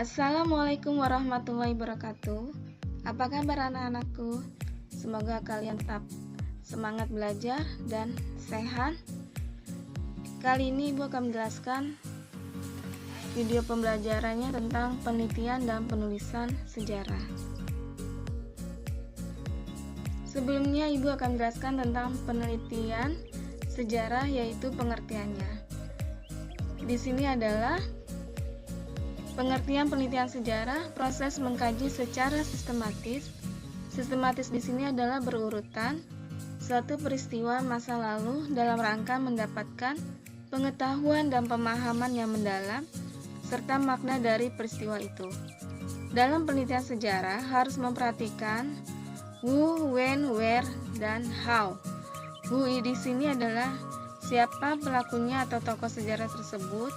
Assalamualaikum warahmatullahi wabarakatuh. Apa kabar anak-anakku? Semoga kalian tetap semangat belajar dan sehat. Kali ini Ibu akan menjelaskan video pembelajarannya tentang penelitian dan penulisan sejarah. Sebelumnya Ibu akan menjelaskan tentang penelitian sejarah, yaitu pengertiannya. Di sini adalah pengertian penelitian sejarah, proses mengkaji secara sistematis. Sistematis di sini adalah berurutan suatu peristiwa masa lalu dalam rangka mendapatkan pengetahuan dan pemahaman yang mendalam serta makna dari peristiwa itu. Dalam penelitian sejarah harus memperhatikan who, when, where, dan how. Who di sini adalah siapa pelakunya atau tokoh sejarah tersebut.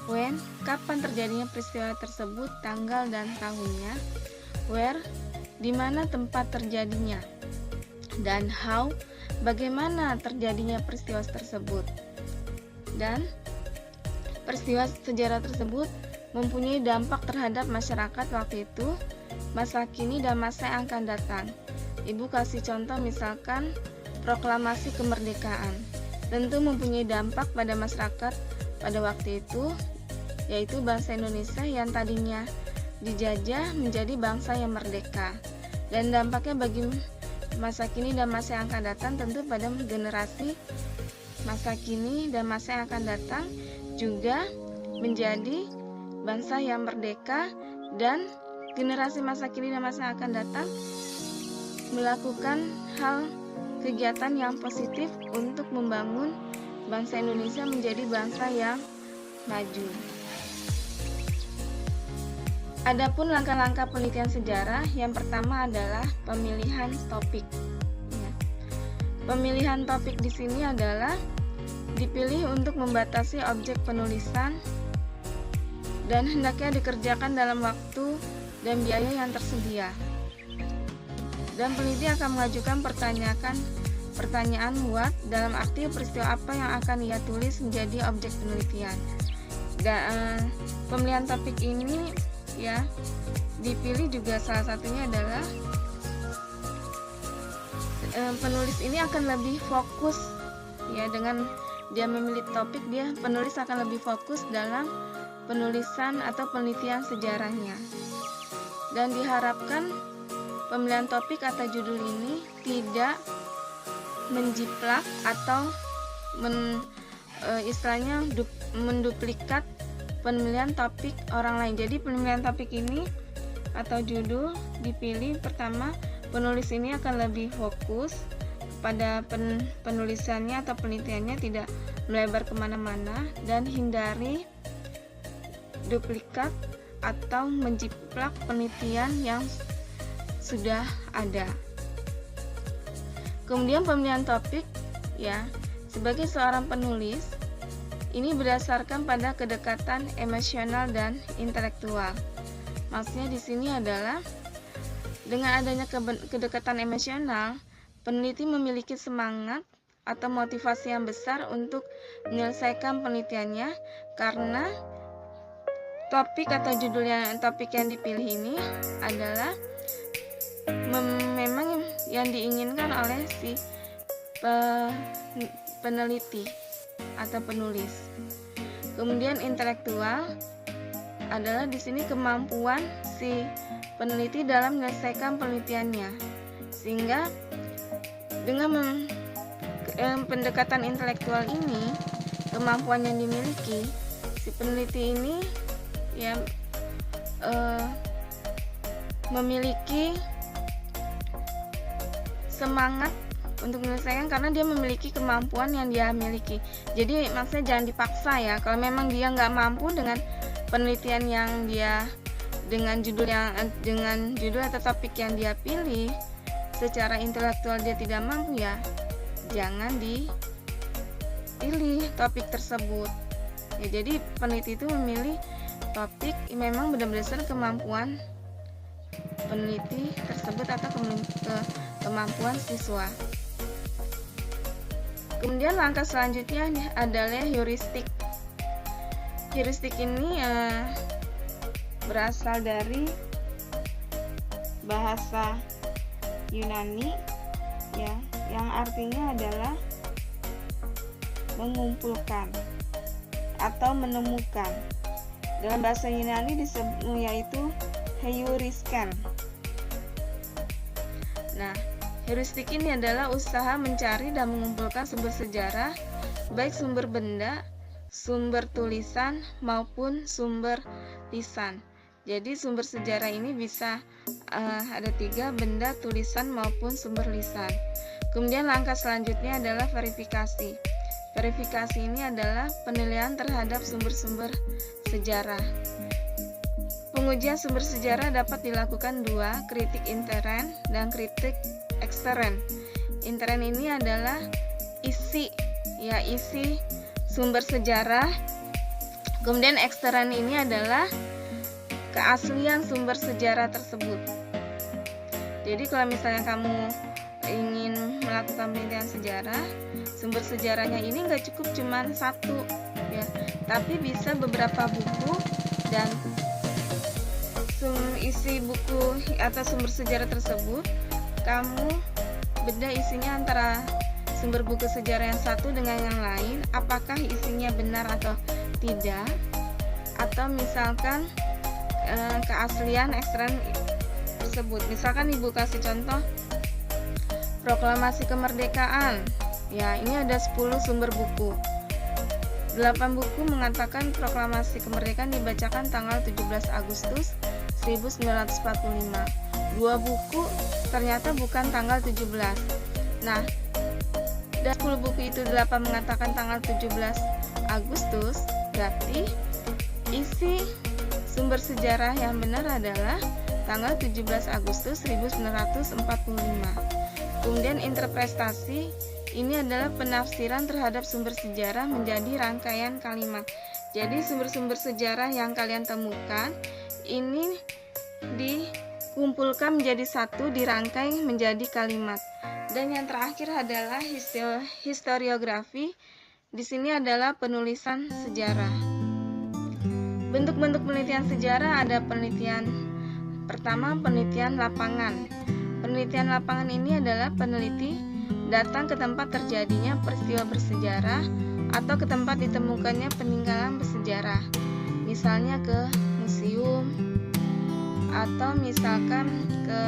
When, kapan terjadinya peristiwa tersebut, tanggal dan tahunnya. Where, di mana tempat terjadinya. Dan how, bagaimana terjadinya peristiwa tersebut. Dan peristiwa sejarah tersebut mempunyai dampak terhadap masyarakat waktu itu, masa kini, dan masa yang akan datang. Ibu kasih contoh misalkan proklamasi kemerdekaan. Tentu mempunyai dampak pada masyarakat pada waktu itu, yaitu bangsa Indonesia yang tadinya dijajah menjadi bangsa yang merdeka. Dan dampaknya bagi masa kini dan masa yang akan datang tentu pada generasi masa kini dan masa yang akan datang juga menjadi bangsa yang merdeka, dan generasi masa kini dan masa yang akan datang melakukan hal kegiatan yang positif untuk membangun bangsa Indonesia menjadi bangsa yang maju. Adapun langkah-langkah penelitian sejarah, yang pertama adalah pemilihan topik. Pemilihan topik di sini adalah dipilih untuk membatasi objek penulisan dan hendaknya dikerjakan dalam waktu dan biaya yang tersedia. Dan peneliti akan mengajukan pertanyaan what dalam arti peristiwa apa yang akan ia tulis menjadi objek penelitian. Dan pemilihan topik ini ya dipilih juga salah satunya adalah penulis ini akan lebih fokus ya, dengan dia memilih topik, penulis akan lebih fokus dalam penulisan atau penelitian sejarahnya. Dan diharapkan pemilihan topik atau judul ini tidak menjiplak atau istilahnya menduplikat pemilihan topik orang lain. Jadi pemilihan topik ini atau judul dipilih pertama, penulis ini akan lebih fokus pada penulisannya atau penelitiannya, tidak melebar kemana-mana, dan hindari duplikat atau menjiplak penelitian yang sudah ada. Kemudian pemilihan topik ya, sebagai seorang penulis ini berdasarkan pada kedekatan emosional dan intelektual. Maksudnya di sini adalah dengan adanya kedekatan emosional, peneliti memiliki semangat atau motivasi yang besar untuk menyelesaikan penelitiannya, karena topik atau topik yang dipilih ini adalah memang yang diinginkan oleh si peneliti atau penulis. Kemudian intelektual adalah di sini kemampuan si peneliti dalam menyelesaikan penelitiannya, sehingga dengan pendekatan intelektual ini, kemampuan yang dimiliki si peneliti ini ya memiliki semangat untuk menyelesaikan karena dia memiliki kemampuan yang dia miliki. Jadi maksudnya jangan dipaksa ya. Kalau memang dia nggak mampu dengan penelitian yang dia dengan judul atau topik yang dia pilih, secara intelektual dia tidak mampu, ya jangan dipilih topik tersebut. Ya, jadi peneliti itu memilih topik memang berdasarkan kemampuan peneliti tersebut atau kemampuan siswa. Kemudian langkah selanjutnya adalah heuristik. Heuristik ini berasal dari bahasa Yunani ya, yang artinya adalah mengumpulkan atau menemukan. Dalam bahasa Yunani disebut yaitu heurisken. Nah, heuristik ini adalah usaha mencari dan mengumpulkan sumber sejarah, baik sumber benda, sumber tulisan maupun sumber lisan. Jadi sumber sejarah ini bisa ada 3, benda, tulisan maupun sumber lisan. Kemudian langkah selanjutnya adalah verifikasi. Verifikasi ini adalah penilaian terhadap sumber-sumber sejarah. Pengujian sumber sejarah dapat dilakukan 2, kritik intern dan kritik ekstern. Intern ini adalah isi sumber sejarah. Kemudian ekstern ini adalah keaslian sumber sejarah tersebut. Jadi kalau misalnya kamu ingin melakukan penelitian sejarah, sumber sejarahnya ini nggak cukup cuma 1 ya, tapi bisa beberapa buku, dan isi buku atau sumber sejarah tersebut kamu beda isinya antara sumber buku sejarah yang satu dengan yang lain, apakah isinya benar atau tidak, atau misalkan keaslian ekstern tersebut. Misalkan ibu kasih contoh proklamasi kemerdekaan ya, ini ada 10 sumber buku. 8 buku mengatakan proklamasi kemerdekaan dibacakan tanggal 17 Agustus 1945. 2 buku ternyata bukan tanggal 17. Nah, dari 10 buku itu 8 mengatakan tanggal 17 Agustus, berarti isi sumber sejarah yang benar adalah tanggal 17 Agustus 1945. Kemudian interpretasi ini adalah penafsiran terhadap sumber sejarah menjadi rangkaian kalimat. Jadi sumber-sumber sejarah yang kalian temukan ini dikumpulkan menjadi satu, dirangkai menjadi kalimat. Dan yang terakhir adalah historiografi. Di sini adalah penulisan sejarah. Bentuk-bentuk penelitian sejarah ada pertama penelitian lapangan. Penelitian lapangan ini adalah peneliti datang ke tempat terjadinya peristiwa bersejarah atau ke tempat ditemukannya peninggalan bersejarah. Misalnya ke museum atau misalkan ke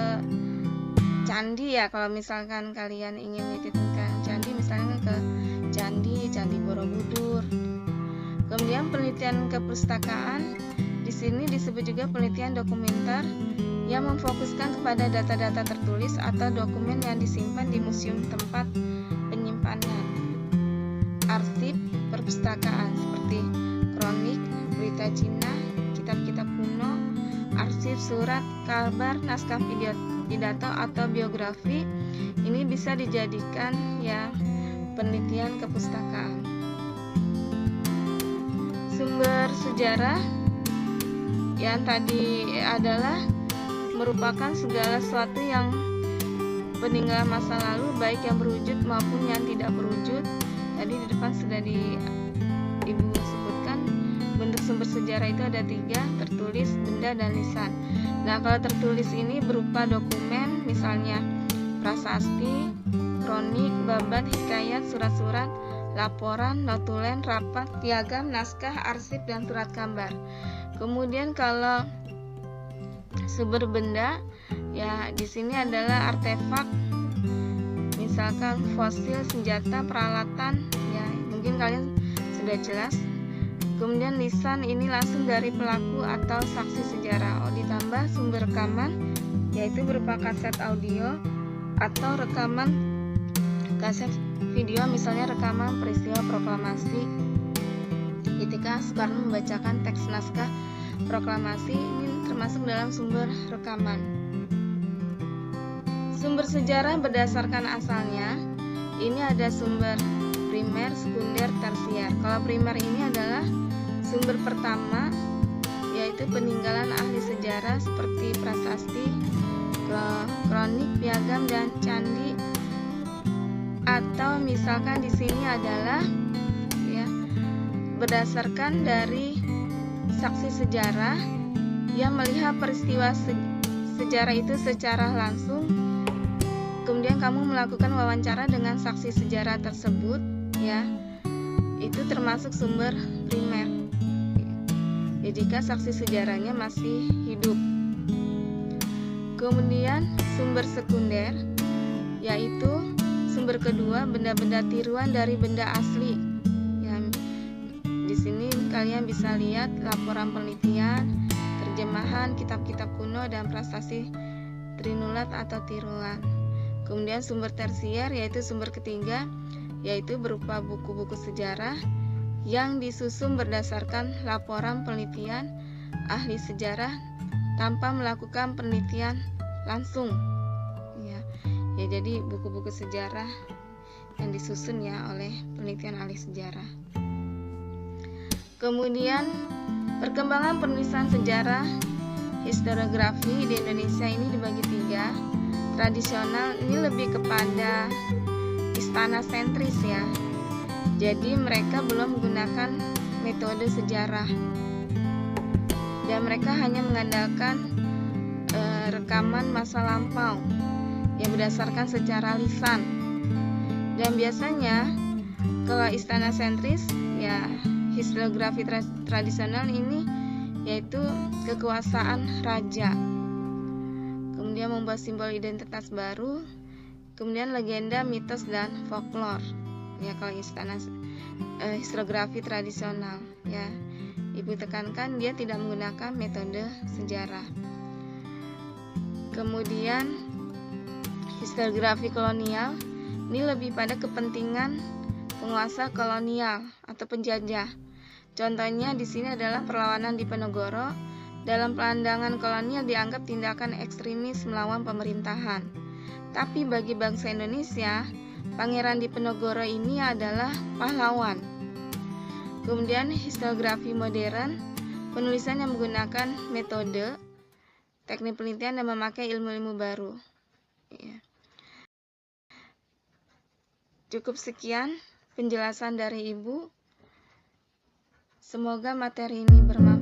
candi ya, kalau misalkan kalian ingin meneliti tentang candi, misalnya ke Candi Borobudur. Kemudian penelitian kepustakaan, di sini disebut juga penelitian dokumenter yang memfokuskan kepada data-data tertulis atau dokumen yang disimpan di museum tempat penyimpanan. Arsip perpustakaan seperti kronik, berita Cina, kitab-kitab kuno, arsip surat, kabar, naskah pidato atau biografi. Ini bisa dijadikan ya penelitian kepustakaan. Sumber sejarah yang tadi adalah merupakan segala sesuatu yang peninggalan masa lalu, baik yang berwujud maupun yang tidak berwujud. Tadi di depan sudah Ibu sebutkan bentuk sumber sejarah itu ada 3, tertulis, benda, dan lisan. Nah, kalau tertulis ini berupa dokumen, misalnya prasasti, kronik, babat, hikayat, surat-surat, laporan, notulen, rapat, piagam, naskah, arsip, dan surat kabar. Kemudian kalau sumber benda, ya di sini adalah artefak, misalkan fosil, senjata, peralatan, ya mungkin kalian sudah jelas. Kemudian lisan ini langsung dari pelaku atau saksi sejarah. Ditambah sumber rekaman, yaitu berupa kaset audio atau rekaman kaset video, misalnya rekaman peristiwa proklamasi ketika Soekarno membacakan teks naskah proklamasi, ini termasuk dalam sumber rekaman. Sumber sejarah berdasarkan asalnya, ini ada sumber primer, sekunder, tersier. Kalau primer ini adalah sumber pertama, yaitu peninggalan ahli sejarah seperti prasasti, kronik, piagam, dan candi. Atau misalkan di sini adalah ya berdasarkan dari saksi sejarah yang melihat peristiwa sejarah itu secara langsung. Kemudian kamu melakukan wawancara dengan saksi sejarah tersebut, ya. Itu termasuk sumber primer. Ya, jika saksi sejarahnya masih hidup. Kemudian sumber sekunder, yaitu sumber kedua benda-benda tiruan dari benda asli. Ya, di sini kalian bisa lihat laporan penelitian, terjemahan kitab-kitab kuno dan prasasti trinulat atau tiruan. Kemudian sumber tersier, yaitu sumber ketiga, yaitu berupa buku-buku sejarah yang disusun berdasarkan laporan penelitian ahli sejarah tanpa melakukan penelitian langsung. Ya, jadi buku-buku sejarah yang disusun ya oleh penelitian ahli sejarah. Kemudian perkembangan penulisan sejarah historiografi di Indonesia ini dibagi tiga. Tradisional ini lebih kepada istana sentris ya. Jadi mereka belum menggunakan metode sejarah. Dan mereka hanya mengandalkan rekaman masa lampau yang berdasarkan secara lisan. Dan biasanya kalau istana sentris ya historiografi tradisional ini yaitu kekuasaan raja. Kemudian membuat simbol identitas baru, kemudian legenda, mitos, dan folklore. Ya, kalau istana historiografi tradisional, ya, Ibu tekankan dia tidak menggunakan metode sejarah. Kemudian historiografi kolonial ini lebih pada kepentingan penguasa kolonial atau penjajah. Contohnya di sini adalah perlawanan Diponegoro. Dalam pandangan kolonial dianggap tindakan ekstremis melawan pemerintahan. Tapi bagi bangsa Indonesia, Pangeran Diponegoro ini adalah pahlawan. Kemudian historiografi modern, penulisan yang menggunakan metode, teknik penelitian dan memakai ilmu-ilmu baru. Ya. Cukup sekian penjelasan dari Ibu. Semoga materi ini bermanfaat.